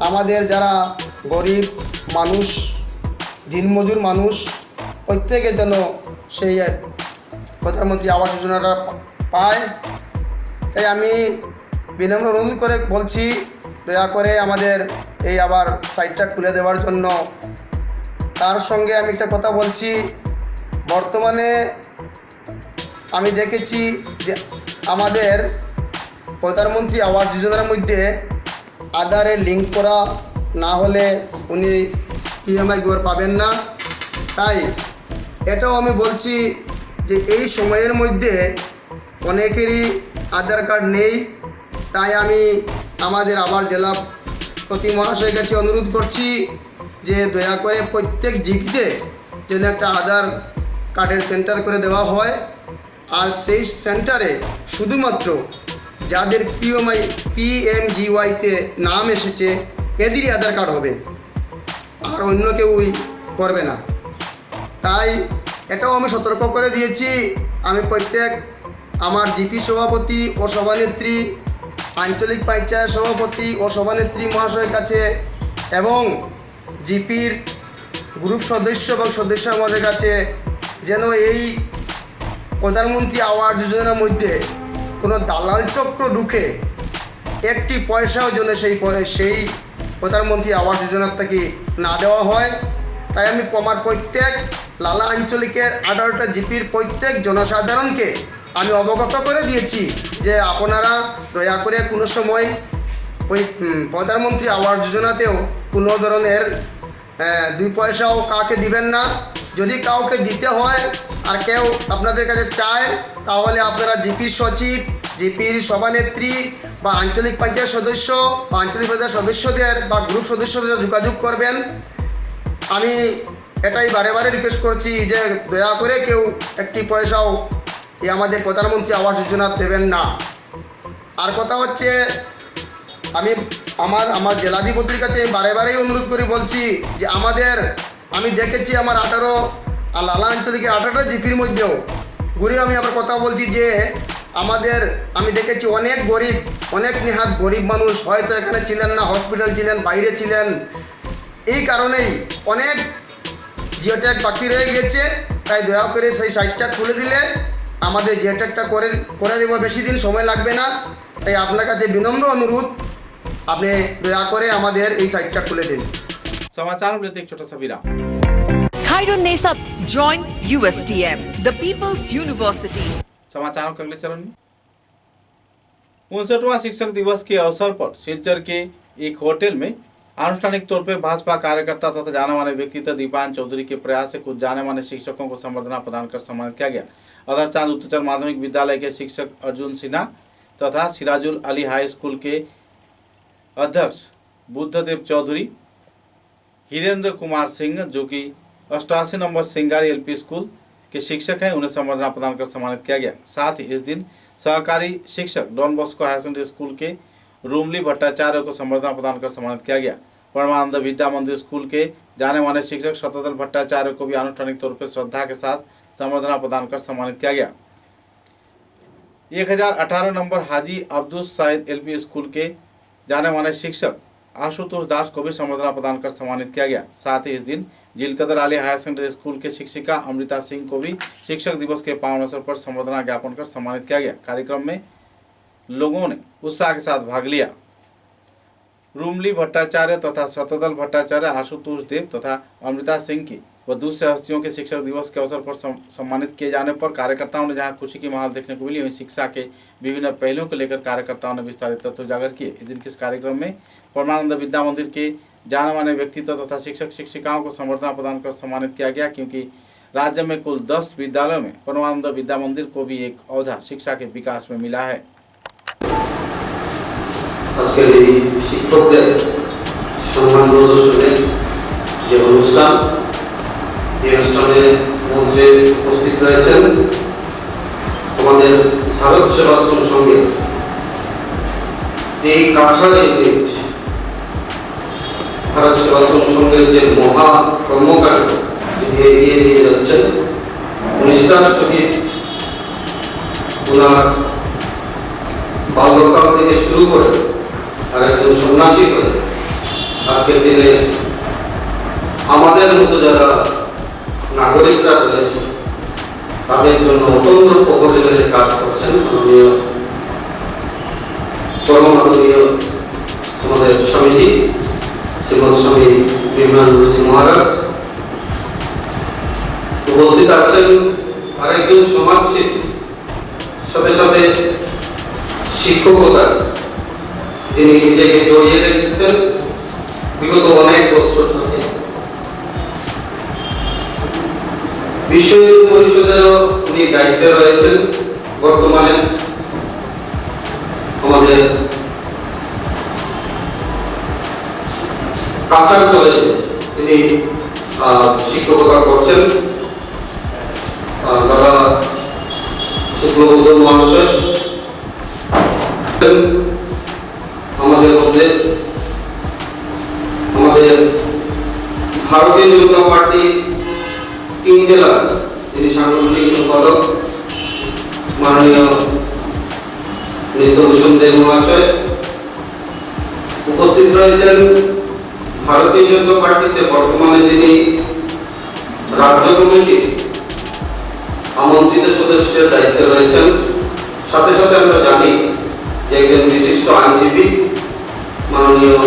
আমাদের যারা গরিব মানুষ, দিনমজুর মানুষ, প্রত্যেকে যেন সেই প্রধানমন্ত্রী আবাস যোজনাটা পায়। তাই আমি বিনম্র অনুরোধ করে বলছি দয়া করে আমাদের এই আবার সাইটটা খুলে দেওয়ার জন্য। তার সঙ্গে আমি একটা কথা বলছি, বর্তমানে আমি দেখেছি যে আমাদের প্রধানমন্ত্রী আবাস যোজনার মধ্যে আধারে লিঙ্ক করা না হলে উনি পিএমআই ঘর পাবেন না। তাই এটাও আমি বলছি যে এই সময়ের মধ্যে অনেকেরই আধার কার্ড নেই। তাই আমি আমাদের আবার জেলা প্রতি মহাশয়ের কাছে অনুরোধ করছি যে দয়া করে প্রত্যেক জিপিতে যেন একটা আধার কার্ডের সেন্টার করে দেওয়া হয়। আর সেই সেন্টারে শুধুমাত্র যাদের পিএমজিওয়াইতে নাম এসেছে এদেরই আধার কার্ড হবে, আর অন্য কেউই করবে না। তাই এটাও আমি সতর্ক করে দিয়েছি। আমি প্রত্যেক আমার জিপি সভাপতি ও সভানেত্রী, আঞ্চলিক পঞ্চায়েত সভাপতি ও সভানেত্রী মহাশয়ের কাছে এবং জিপির গ্রুপ সদস্য এবং সদস্য আমাদের কাছে যেন এই প্রধানমন্ত্রী আবাস যোজনার মধ্যে কোনো দালাল চক্র ঢুকে একটি পয়সাও যেন সেই প্রধানমন্ত্রী আবাস যোজনার থেকে না দেওয়া হয়। তাই আমি আমার প্রত্যেক লালা আঞ্চলিকের 18টা জিপির প্রত্যেক জনসাধারণকে আমি অবগত করে দিয়েছি যে আপনারা দয়া করে কোনো সময় ওই প্রধানমন্ত্রী আবাস যোজনাতেও কোনো ধরনের 2 পয়সাও কাউকে দিবেন না। যদি কাউকে দিতে হয় আর কেউ আপনাদের কাছে চায় তাহলে আপনারা জিপির সচিব, জিপির সভানেত্রী বা আঞ্চলিক পঞ্চায়েত সদস্য বা আঞ্চলিক পঞ্চায়েত সদস্যদের বা গ্রুপ সদস্যদের যোগাযোগ করবেন। আমি এটাই বারে বারে রিকোয়েস্ট করছি যে দয়া করে কেউ একটি পয়সাও এই আমাদের প্রধানমন্ত্রী আবাস যোজনা দেবেন না। আর কথা হচ্ছে আমি আমার জেলাধিপতির কাছে বারে বারেই অনুরোধ করে বলছি যে আমি দেখেছি আমার 18 আর লালা আঞ্চলিকের 18টা জিপির মধ্যেও ঘুরে আমি আবার কথা বলছি যে আমি দেখেছি অনেক গরিব, অনেক নেহাত গরিব মানুষ হয়তো এখানে ছিলেন না, হসপিটাল ছিলেন, বাইরে ছিলেন। এই কারণেই অনেক জিও ট্যাগ বাকি রয়ে গিয়েছে। তাই দয়া করে সেই সাইটটা খুলে দিলে আমাদের জিও ট্যাগটা করে দেবো, বেশি দিন সময় লাগবে না। তাই আপনার কাছে বিনম্র অনুরোধ, আপনি দয়া করে আমাদের এই সাইটটা খুলে দিন। समाचारों में एक छोटा सा विराम। Khairun Nesab join USTM, the People's University. समाचारों के अगले चरण में 59वां शिक्षक दिवस के अवसर पर सिलचर के एक होटल में आनुष्ठानिक तौर पर भाजपा कार्यकर्ता तथा जाने माने व्यक्तित्व दीपान चौधरी के प्रयास से कुछ जाने माने शिक्षकों को संबर्धना प्रदान कर सम्मानित किया गया। अदर चांद उच्चतर माध्यमिक विद्यालय के शिक्षक अर्जुन सिन्हा तथा सिराजुल अली हाई स्कूल के अध्यक्ष बुद्धदेव चौधरी, हिरेंद्र कुमार सिंह जो कि 88 नंबर सिंगारी एलपी स्कूल के शिक्षक हैं, उन्हें संबर्धना प्रदान कर सम्मानित किया गया। साथ ही इस दिन सहकारी शिक्षक Don Bosco higher secondary school के रूमली भट्टाचार्य को संबर्धना प्रदान कर सम्मानित किया गया। परमानंद विद्या मंदिर स्कूल के जाने माने शिक्षक शतदल भट्टाचार्य को भी आनुष्ठानिक तौर पर श्रद्धा के साथ संबर्धना प्रदान कर सम्मानित किया गया। 1018 number Haji Abdul Shahid LP school के जाने माने शिक्षक आशुतोष दास को भी संबर्धना प्रदान कर सम्मानित किया गया। साथ ही इस दिन जिलकदर आली हायर सेकेंडरी स्कूल के शिक्षिका अमृता सिंह को भी शिक्षक दिवस के पावन अवसर पर संबर्धना ज्ञापन कर सम्मानित किया गया। कार्यक्रम में लोगों ने उत्साह के साथ भाग लिया। रूमली भट्टाचार्य तथा शतदल भट्टाचार्य, आशुतोष देव तथा अमृता सिंह की व दूसरे हस्तियों के शिक्षक दिवस के अवसर पर सम्मानित किए जाने पर कार्यकर्ताओं ने जहां खुशी की माहौल देखने को मिली, वहीं शिक्षा के विभिन्न पहलुओं को लेकर कार्यकर्ताओं ने विस्तारित तथ्य उजागर किए। इस दिन के कार्यक्रम में परमानंद विद्या मंदिर के जाने माने व्यक्तित्व तथा शिक्षक शिक्षिकाओं को संबर्धना प्रदान कर सम्मानित किया गया, क्योंकि राज्य में कुल 10 विद्यालयों में परमानंद विद्या मंदिर को भी एक औधा शिक्षा के विकास में मिला है। আজকের এই শিক্ষকদের সম্মান প্রদর্শনের যে অনুষ্ঠান, এই অনুষ্ঠানে মঞ্চে উপস্থিত রয়েছেন আমাদের ভারত সেবাশ্রম সঙ্গে এই কাছাড় ইউনিট, ভারত সেবাশ্রম সঙ্গের যে মহা কর্মকাণ্ড এগিয়ে নিয়ে যাচ্ছেন, নিষ্ঠার সহিত ওনার বাল্যকাল থেকে শুরু করে আর একজন সন্ন্যাসী করে আজকের দিনে আমাদের মতো যারা নাগরিকরা রয়েছে তাদের জন্য অত্যন্ত প্রহরীদের কাজ করছেন মাননীয় परमानंदीय हमारे स्वामी जी श्रीमद स्वामी विवेकानंद जी महाराज उपस्थित आছেন আরেকজন সমাজসেবী সাথে সাথে শিক্ষকতা তিনি নিজেকে জড়িয়ে রেখেছেন বিগত অনেক বছর ধরে বিশ্ব হিন্দু পরিষদেরও উনি দায়িত্বে রয়েছেন বর্তমানে আমাদের কাছাড় কলেজে তিনি শিক্ষকতা করছেন দাদা শুক্লবুদ্ধ মহাশয় আমাদের মধ্যে আমাদের ভারতীয় জনতা পার্টি 3 জেলা যিনি সাংগঠনিক সম্পাদক মাননীয় নিত্যভূষণ দেব মহাশয় উপস্থিত রয়েছেন ভারতীয় জনতা পার্টিতে বর্তমানে যিনি রাজ্য কমিটি আমন্ত্রিত সদস্যের দায়িত্বে রয়েছেন সাথে সাথে আমরা জানি যে একজন বিশিষ্ট আইনজীবী মাননীয়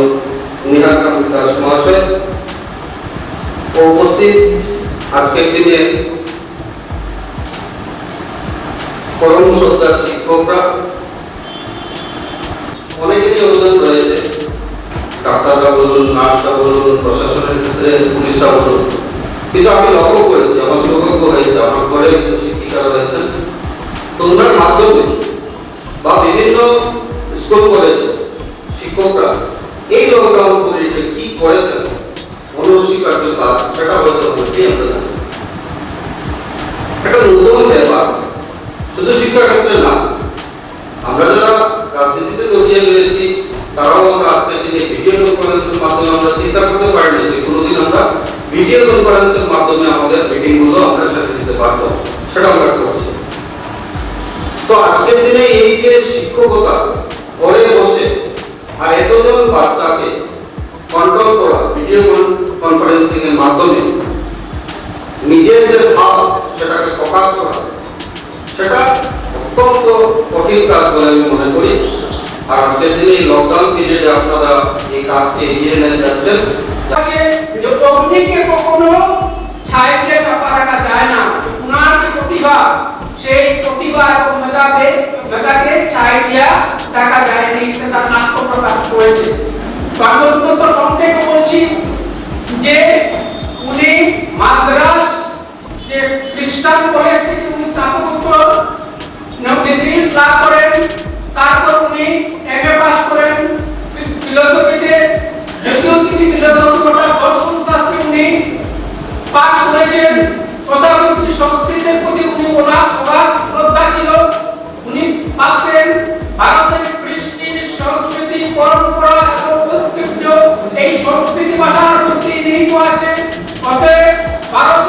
নিহার কান্ত দাস মহাশয় উপস্থিত আজকের দিনে পরম শ্রদ্ধার শিক্ষকরা অনেকেরই অবদান রয়েছে ডাক্তাররা বলুন নার্সরা বলুন প্রশাসনের ক্ষেত্রে পুলিশরা বলুন কিন্তু আমি লক্ষ্য করেছি আমার সৌভাগ্য হয়েছে আমার ঘরে শিক্ষিকা রয়েছেন তো ওনার মাধ্যমে বা বিভিন্ন স্কুল কলেজে শিক্ষকরা এই লকডাউন পিরিয়ডে কি করেছেন অনস্বীকার্য কাজ সেটা হয়তো অনেকেই আমরা জানি একটা নতুন ব্যাপার শুধু শিক্ষা ক্ষেত্রে না আমরা যারা রাজনীতিতে জড়িয়ে রয়েছি তারাও আমরা আজকের দিনে ভিডিও কনফারেন্সের মাধ্যমে আমরা চিন্তা করতে পারিনি যে কোনোদিন আমরা ভিডিও কনফারেন্সের মাধ্যমে আমাদের মিটিংগুলো আমরা সাথে দিতে পারবো সেটা আমরা করছি তো আজকের দিনে এই যে শিক্ষকতা ঘরে বসে আর এতজন বাচ্চাকে কন্ট্রোল করা ভিডিও কনফারেন্সিং এর মাধ্যমে নিজের যে ভাব সেটাকে প্রকাশ করা সেটা অত্যন্ত কঠিন কাজ বলে আমি মনে করি আর আজকের দিনে এই লকডাউন পিরিয়ডে আপনারা এই কাজকে এগিয়ে নিয়ে যাচ্ছেন অগ্নিকে কখনো ছায়া দিয়ে চাপা রাখা যায় না উনার যে প্রতিভা সেই প্রতিভা এবং মেধাকে ছায়া দিয়া দেখা যায়নি তার আত্মপ্রকাশ করেছে আমি অত্যন্ত সংক্ষেপে বলছি যে উনি মাদ্রাস যে খ্রিস্টান কলেজ থেকে উনি স্নাতকোত্তর ডিগ্রি লাভ করেন তারপর উনি এমএ পাস করেন ফিলোসফিতে যদিও তিনি ফিলোসফিটা দর্শন শাস্ত্রে উনি পাস করেছেন তথাকথিত সংস্কৃতের প্রতি উনি অগাধ শ্রদ্ধা ছিল উনি ভাবতেন ভারতের কৃষ্টি সংস্কৃতি পরম্পরা এবং ঐতিহ্য এই সংস্কৃতি ভাষার প্রতি নিহিত আছে অতএব ভারত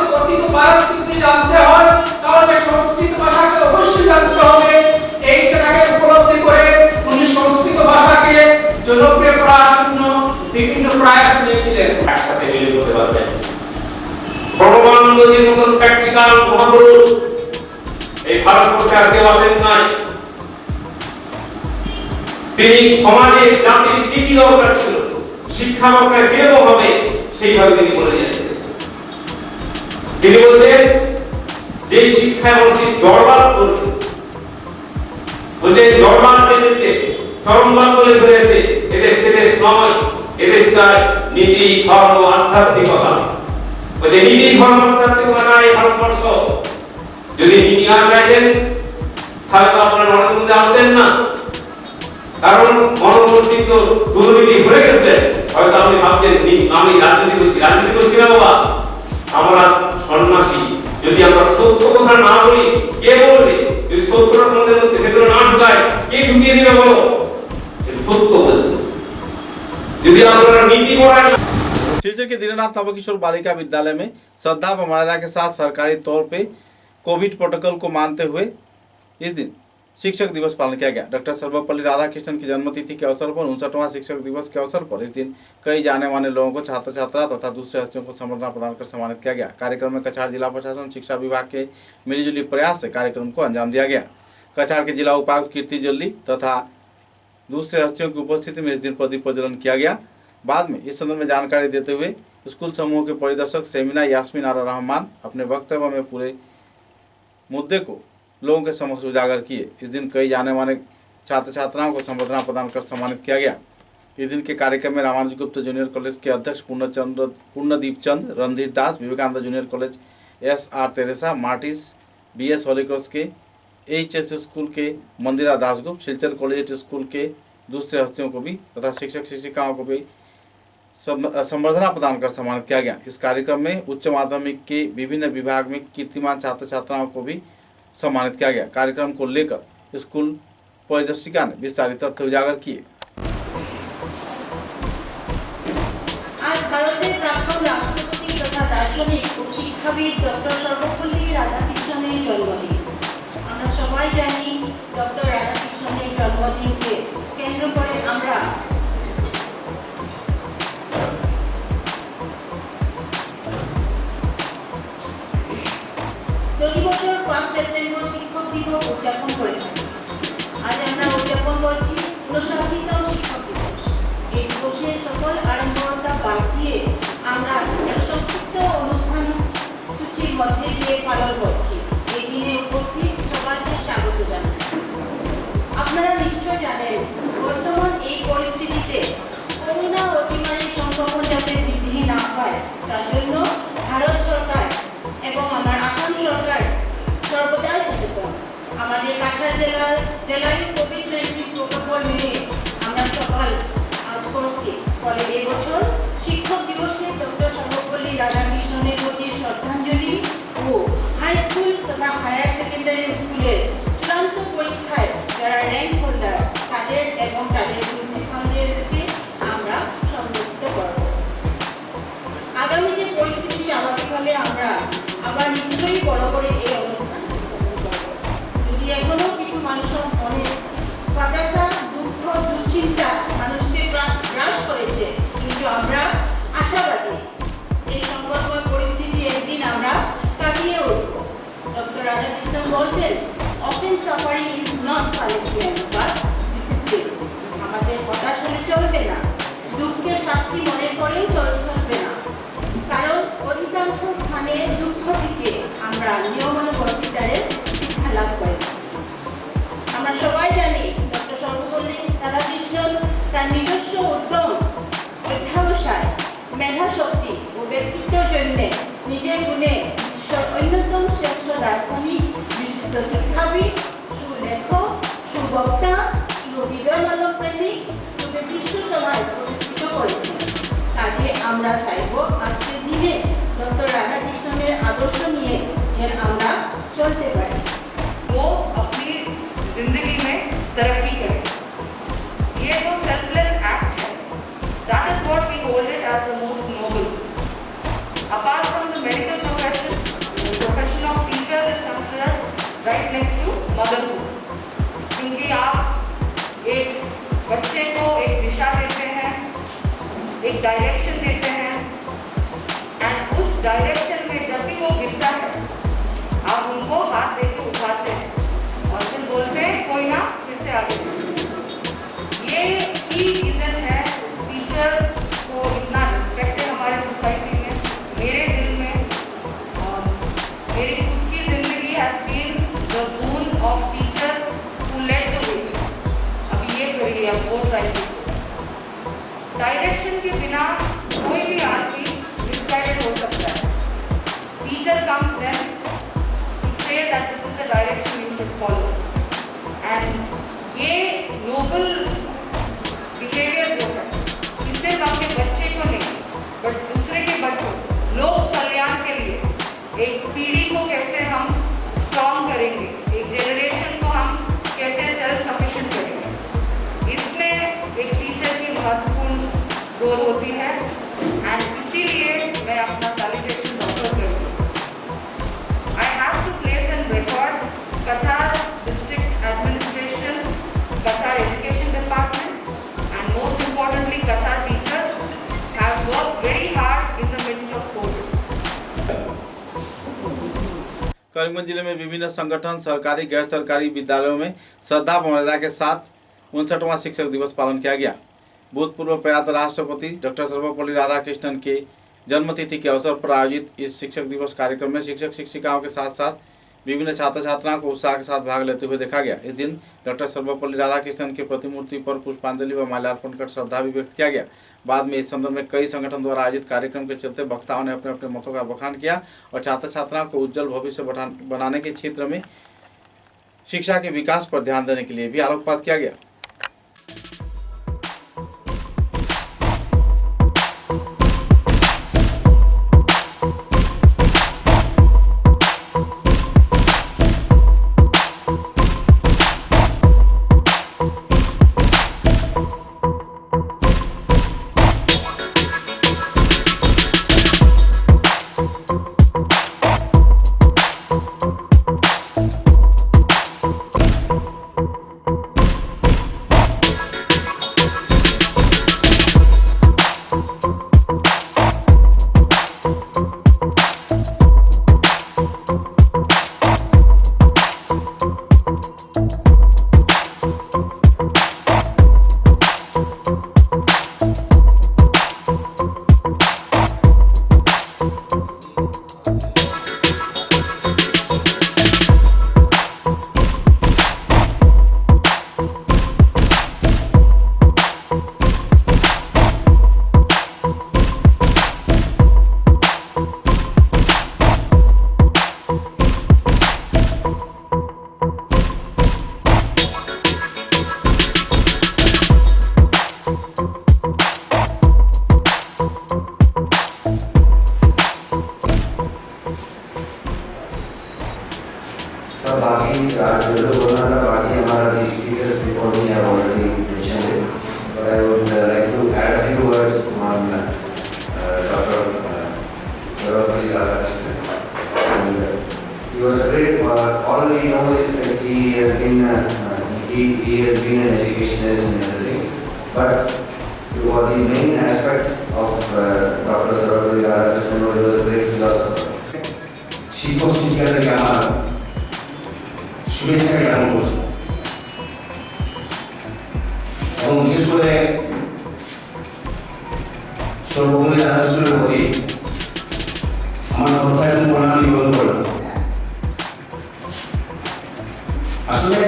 যদি জানতে হয় তাহলে সংস্কৃত ভাষাকে অবশ্যই জানতে হবে এই সেটাকে উপলব্ধি করে উনি সংস্কৃত ভাষাকে জনপ্রিয় করার জন্য বিভিন্ন প্রয়াস নিয়েছিলেন একসাথে মিলে করতে পারবেন পরমানন্দজির মতন প্র্যাকটিক্যাল মহাপুরুষ এই ভারতবর্ষে আর কেউ আসেন নাই তিনি সমাজে জাতির কি কি দরকার ছিল শিক্ষা ব্যবস্থায় কিরকম হবে সেইভাবে তিনি বলে যাচ্ছেন তিনি বলছেন যে শিক্ষা ব্যবস্থা জড়বাদ করবে বলছে জড়বাদ দেশে চরমবাদ বলে ধরেছে এদের সেদেশ নয় এদের চাই নীতি ধর্ম আধ্যাত্মিকতা বলছে নীতি ধর্ম আধ্যাত্মিকতা নাই ভারতবর্ষ যদি নীতি না চাইতেন তাহলে তো আপনারা নরেন্দ্র জানতেন না কারণ মনমন্ত্রী তো দুর্নীতি ভরে গেছে হয়তো আপনি ভাবছেন আমি রাজনীতি করছি না বাবা আমরা সন্ন্যাসী যদি আমরা সত্য কথা না বলি কে বলবে যদি সত্যটা তোমাদের মধ্যে ভেতরে না ঢুকায় কে ঢুকিয়ে দিবে বলো সত্য বলছে যদি আপনারা নীতি করেন। शिलचर के दीनानाथ नवकिशोर बालिका विद्यालय में श्रद्धा व मर्यादा के साथ सरकारी तौर पे कोविड प्रोटोकॉल को मानते हुए इस दिन शिक्षक दिवस पालन किया गया। डॉक्टर सर्वपल्ली राधाकृष्णन की जन्मतिथि के अवसर पर 59वां शिक्षक दिवस के अवसर पर इस दिन कई जाने माने लोगों को छात्र छात्रा तथा दूसरे हस्तियों को संबर्धना प्रदान कर सम्मानित किया गया। कार्यक्रम में कछार जिला प्रशासन शिक्षा विभाग के मिलीजुली प्रयास से कार्यक्रम को अंजाम दिया गया। कछार के जिला उपायुक्त कीर्ति जल्ली तथा दूसरे हस्तियों की उपस्थिति में इस दिन प्रदीप प्रज्वलन किया गया। बाद में इस संदर्भ में जानकारी देते हुए स्कूल समूह के परिदर्शक सेमिना यास्मीन आर रहमान अपने वक्तव्य में पूरे मुद्दे को लोगों के समक्ष उजागर किए। इस दिन कई जाने माने छात्र छात्राओं को संबर्धना प्रदान कर सम्मानित किया गया। इस दिन के कार्यक्रम में रामानुज गुप्त जूनियर कॉलेज के अध्यक्ष Purnadip Chand, Randhir Das, Vivekananda junior college SR Teresa, Martis, BS Holy Cross के AHS स्कूल के मंदिरा दासगुप्त, सिलचर कॉलेज स्कूल के दूसरे हस्तियों को भी तथा शिक्षक शिक्षिकाओं को भी संबर्धना प्रदान कर सम्मानित किया गया। इस कार्यक्रम में उच्च माध्यमिक के विभिन्न विभाग में कीर्तिमान छात्र छात्राओं को भी सम्मानित किया गया। कार्यक्रम को लेकर स्कूल परिदर्शिका ने विस्तारित तथ्य उजागर किए। आज भारतेर प्राक्तन राष्ट्रपति तथा दार्शनिक और शिक्षाविद डॉक्टर सर्वपल्ली राधाकृष्णনের জন্মদিন। আমরা সবাই জানি ডক্টর রাধাকৃষ্ণনের জন্মদিনকে কেন্দ্র করে আমরা প্রতি বছর 5 সেপ্টেম্বর শিক্ষক দিবস উদযাপন করে থাকি। আজ আমরা উদযাপন করছি 59তম শিক্ষক দিবস। এই দিবসের সকল আড়ম্বরতা বাদ দিয়ে আমরা এক সংক্ষিপ্ত অনুষ্ঠান সূচির মধ্যে দিয়ে পালন করছি। এই দিনে উপস্থিত সবাইকে স্বাগত জানাই। আপনারা নিশ্চয় জানেন বর্তমান এই পরিস্থিতিতে করোনা অতিমারীর সংক্রমণ যাতে বৃদ্ধি না হয় তার জন্য ভারত সরকার এবং আমার আসাম সরকার সর্বদাই সচেতন। আমাদের কাছাড় জেলায় কোভিড-19 প্রোটোকল মেনে আমরা সকাল আজ করছি। ফলে এবছর শিক্ষক দিবসে ডক্টর সর্বপল্লী রাধাকৃষ্ণনের প্রতি শ্রদ্ধাঞ্জলি ও হাই স্কুল তথা হায়ার সেকেন্ডারি স্কুলের চূড়ান্ত পরীক্ষায় যারা র্যাঙ্ক হোল্ডার তাদের এবং তাদের প্রিন্সিপালদেরকে আমরা সম্মানিত করব। আগামী যে পরিস্থিতি স্বাভাবিক হলে আমরা আবার নিশ্চয়ই বড় করে এই অনুষ্ঠান উদযাপন করব। যদি এখনো কিছু মানুষের মনে হতাশা, দুঃখ, দুশ্চিন্তা মানুষকে গ্রাস করেছে, কিন্তু আমরা আশাবাদী এই সংকটময় পরিস্থিতি একদিন আমরা কাটিয়ে উঠব। ডক্টর রাধাকৃষ্ণন বলতেন, often suffering is not selection but discipline. আমাদের হতাশ হলে চলবে না, দুঃখের শাস্তি মনে করেও চলবে না, কারণ অধিকাংশ স্থানে দুঃখ থেকে আমরা নিয়মানুবর্তিতারে শিক্ষা লাভ করি। আমরা সবাই জানি ডক্টর সর্বপল্লী রাধাকৃষ্ণন তার নিজস্ব উদ্যম, অধ্যাবসায়, মেধাশক্তি ও ব্যক্তিত্বের জন্য নিজের গুণে বিশ্বের অন্যতম শ্রেষ্ঠ দার্শনিক, বিশিষ্ট শিক্ষাবিদ, সুলেখক, সুবক্তা, সুবিদয় মানব প্রেমিক রূপে বিশ্ব সভায় প্রতিষ্ঠিত করেছেন। কাজে আমরা চাইব আজকের দিনে ডক্টর রাধাকৃষ্ণনের আদর্শ নিয়ে যেন আমরা চলতে পারি ও अपनी जिंदगी में तरक्की करें। ये जो सेल्फलेस एक्ट है, that is what we hold it as the most noble. Apart from the medical profession, the profession of teacher is considered right next to motherhood. क्योंकि आप एक बच्चे को एक दिशा देते हैं, एक डायरेक्शन देते हैं, एंड उस डायरेक्शन में जब भी वो गिरता है आप उनको हाथ देके उठाते हैं और फिर बोलते हैं कोई ना, फिर से आगे। ये ही रीजन है टीचर को इतना रिस्पेक्ट है हमारे सोसाइटी में। मेरे दिल में मेरी खुद की जिंदगी has been the rule of teacher who led the way. अब ये करिए आप वो डायरेक्शन के बिना कोई भी आदमी मिसगाइडेड हो सकता है। Teacher comes then to say that this is the direction you should follow, and ये नोबल बिहेवियर जो है इससे अपने बच्चे को नहीं बट दूसरे के बच्चों, लोक कल्याण के लिए एक पीढ़ी को कैसे हम स्ट्रॉन्ग करेंगे, एक जनरेशन को हम कैसे सेल्फ सफिशिएंट करेंगे, इसमें एक टीचर की महत्वपूर्ण रोल होती है। एंड इसीलिए मैं अपना सैल्यूटेशन डॉक्टर करूँगी। I have to place an record Cachar district administration, Cachar education department, and most importantly Cachar teachers have worked very hard in the midst of Covid. Karimganj जिले में विभिन्न संगठन, सरकारी गैर सरकारी विद्यालयों में श्रद्धा मर्यादा के साथ 59वां शिक्षक दिवस पालन किया गया। भूतपूर्व प्रयात राष्ट्रपति डॉक्टर सर्वपल्ली राधाकृष्णन के जन्मतिथि के अवसर पर आयोजित इस शिक्षक दिवस कार्यक्रम में शिक्षक शिक्षिकाओं के साथ साथ विभिन्न छात्र छात्राओं को उत्साह के साथ भाग लेते हुए देखा गया। इस दिन डॉक्टर सर्वपल्ली राधाकृष्णन की प्रतिमूर्ति पर पुष्पांजलि व माल्यार्पण कर श्रद्धा भी व्यक्त किया गया। बाद में इस संदर्भ में कई संगठन द्वारा आयोजित कार्यक्रम के चलते वक्ताओं ने अपने अपने मतों का बखान किया और छात्र छात्राओं को उज्जवल भविष्य बनाने के क्षेत्र में शिक्षा के विकास पर ध्यान देने के लिए भी आलोकपात किया गया। শিক্ষক শিক্ষিকাদেরকে আমার শুভেচ্ছা জ্ঞাপন করছি এবং বিশেষ করে সর্বপল্লী রাধাকৃষ্ণনের প্রতি আমার শ্রদ্ধা এবং প্রণাম নিবেদন করলাম। আসলে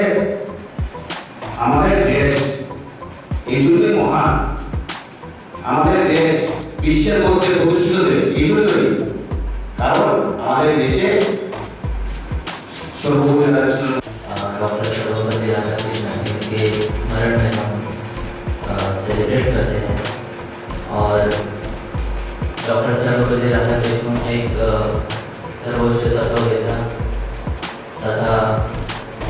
আমাদের দেশ এই জন্যই মহান, আমাদের দেশ বিশ্বের মধ্যে প্রতিষ্ঠিত দেশ এই জন্যই কারণ আমাদের দেশে सर्वपल्ली राधाकृष्णन डॉक्टर सर्वपल्ली राधाकृष्णन के स्मरण में हम सेलिब्रेट करते हैं और डॉक्टर सर्वपल्ली राधाकृष्णन एक सर्वोच्च तत्ववेत्ता तथा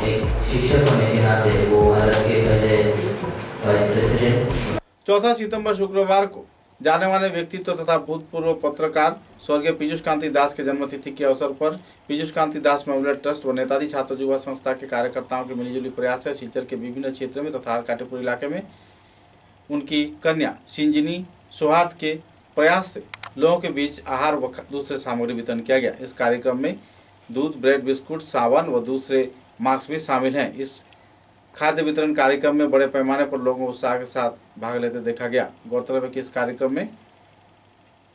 एक शिक्षक होने के नाते वो भारत के पहले वाइस प्रेसिडेंट। 4 सितंबर शुक्रवार को जाने माने व्यक्तित्व तथा भूतपूर्व पत्रकार स्वर्गीय पीयूष कांति दास के जन्मतिथि के अवसर पर पीयूष कांति दास मेमोरियल ट्रस्ट व नेताजी छात्र युवा संस्था के कार्यकर्ताओं के मिलीजुली प्रयास से सिलचर के विभिन्न क्षेत्रों में तथा काटेपुर इलाके में उनकी कन्या सिंजिनी सौहार्द के प्रयास से लोगों के बीच आहार व दूसरे सामग्री वितरण किया गया। इस कार्यक्रम में दूध, ब्रेड, बिस्कुट, सावन व दूसरे मास्क भी शामिल हैं। इस खाद्य वितरण कार्यक्रम में बड़े पैमाने पर लोगों को उत्साह के साथ भाग लेते देखा गया। गौरतलब है कि इस कार्यक्रम में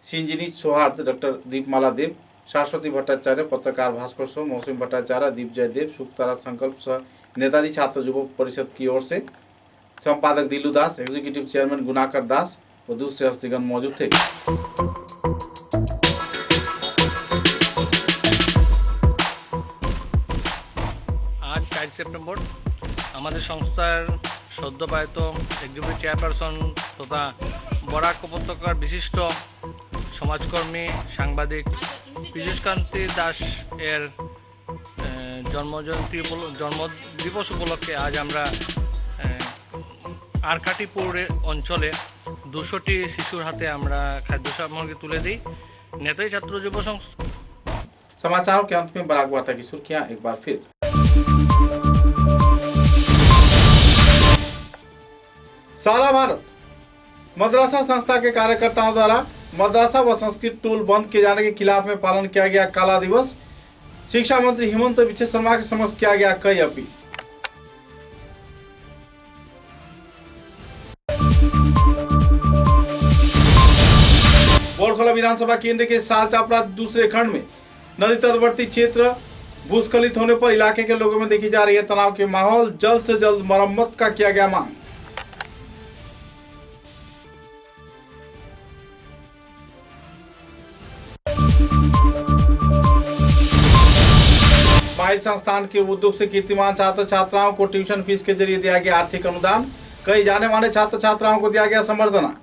सिंजिनी सौहार्द, डॉक्टर दीपमाला देव, शाश्वती भट्टाचार्य, पत्रकार भास्कर सो, मौसम भट्टाचार्य, दीप जयदेव, सुखतारा संकल्प सह नेताजी छात्र युवा परिषद की ओर से संपादक दिलू दास, एग्जीक्यूटिव चेयरमैन गुनाकर दास व दूसरे हस्तीगण मौजूद थे। आज 4 सेप्टेम्बर আমাদের সংস্থার সদ্যপায়িত এক্সিকিউটিভ চেয়ারপারসন তথা বরাক উপত্যকার বিশিষ্ট সমাজকর্মী সাংবাদিক পীযূষ কান্তি দাস এর জন্মদিবস উপলক্ষে আজ আমরা আরকাটিপুর অঞ্চলে 200টি শিশুর হাতে আমরা খাদ্য সামগ্রী তুলে দিই। नेताजी छात्र युवा संस्था। समाचारों के अंत में बराक वार्ता की सुर्खियां एक बार फिर। सारा भारत मदरसा संस्था के कार्यकर्ताओं द्वारा मदरसा व संस्कृत टूल बंद किए जाने के खिलाफ में पालन किया गया काला दिवस। शिक्षा मंत्री हिमंत बिश्व शर्मा के समक्ष किया गया कई अपील। विधानसभा केंद्र के साल चापड़ा दूसरे खंड में नदी तटवर्ती क्षेत्र भूस्खलित होने पर इलाके के लोगों में देखी जा रही है तनाव के माहौल। जल्द से जल्द मरम्मत का किया गया मांग। स्माइल संस्थान के उद्योग से कीर्तिमान छात्र छात्राओं को ट्यूशन फीस के जरिए दिया गया आर्थिक अनुदान। कई जाने माने छात्र छात्राओं को दिया गया संबर्धना।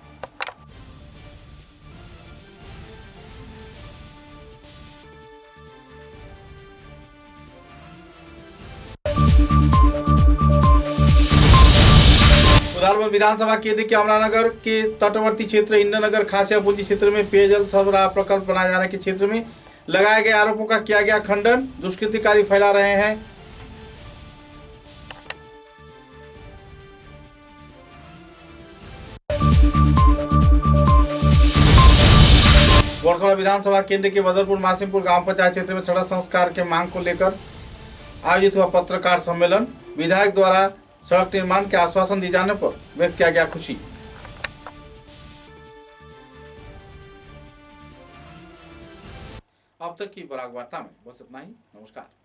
उदालपुर विधानसभा केंद्र के अमरानगर के तटवर्ती क्षेत्र इंद्रनगर खासिया पूंजी क्षेत्र में पेयजल सरबराह प्रकल्प बनाए जाने के क्षेत्र में लगाए गए आरोपों का किया गया खंडन। दुष्कृतिकारी फैला रहे हैं बोरखला विधानसभा केंद्र के बदरपुर मासिमपुर गांव पंचायत क्षेत्र में सड़क संस्कार के मांग को लेकर आयोजित हुआ पत्रकार सम्मेलन। विधायक द्वारा सड़क निर्माण के आश्वासन दिए जाने पर व्यक्त किया गया खुशी। अब तक की बराक वार्ता में बस इतना ही। नमस्कार।